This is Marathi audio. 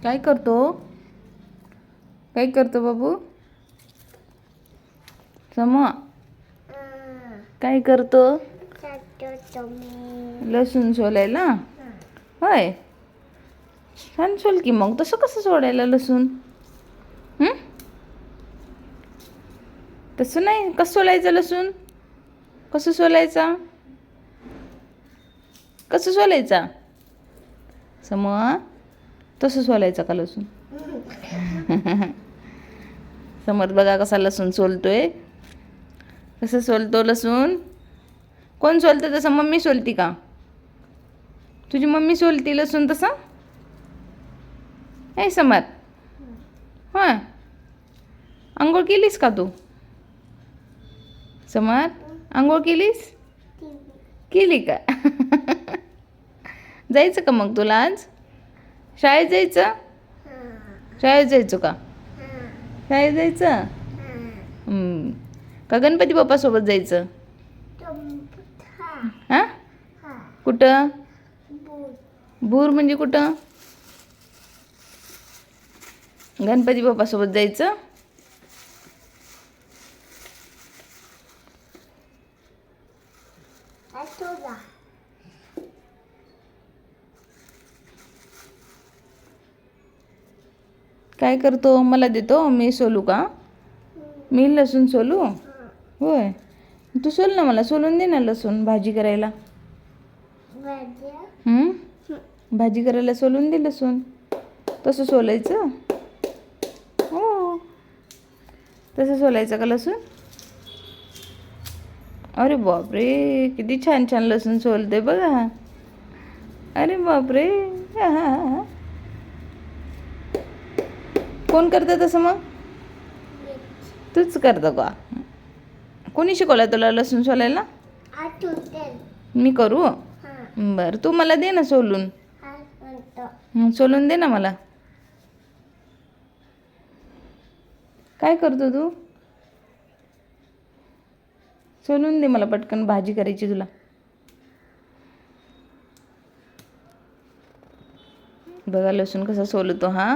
काय करतो? काय करतो बाबू? समा काय करतो? लसूण सोलायला. होय, छान सोल की. मग तसं कसं सोडायला लसूण? तसं नाही. कसं सोलायचं लसूण? कसं सोलायचा? कसं सोलायचा? समा तसं सोलायचा का लसूण? समोर बघा कसा लसूण सोलतोय. कसं सोलतो लसूण? कोण सोलतं तसं? मम्मी सोलती का? तुझी मम्मी सोलती लसूण तसं? ए समर, हां, आंघोळ केलीस का तू? समर, आंघोळ केलीस? केली का? जायचं का मग तुला आज शाळेत जायचं? शाळेत जायचं का? शाळेत जायचं का गणपती बाप्पासोबत जायचं? हां, कुठं? भूर म्हणजे कुठं? गणपती बाप्पासोबत जायचं? काय करतो? मला देतो? मी सोलू का? मी लसूण सोलू? होय, तू सोल ना. मला सोलून दे ना लसूण भाजी करायला. भाजी करायला सोलून दे लसूण. तसं सोलायचं? हो, तसं सोलायचं का लसूण? अरे बापरे, किती छान छान लसूण सोलते बघा. अरे बापरे. कोण करतं तसं मग? तूच करतो का? कोणी शिकवलं तुला लसूण सोलायला? मी करू? बरं, तू मला दे ना सोलून. सोलून दे ना मला. काय करतो तू? सोलून दे मला पटकन, भाजी करायची तुला. बघा लसूण कसा सोलतो हा.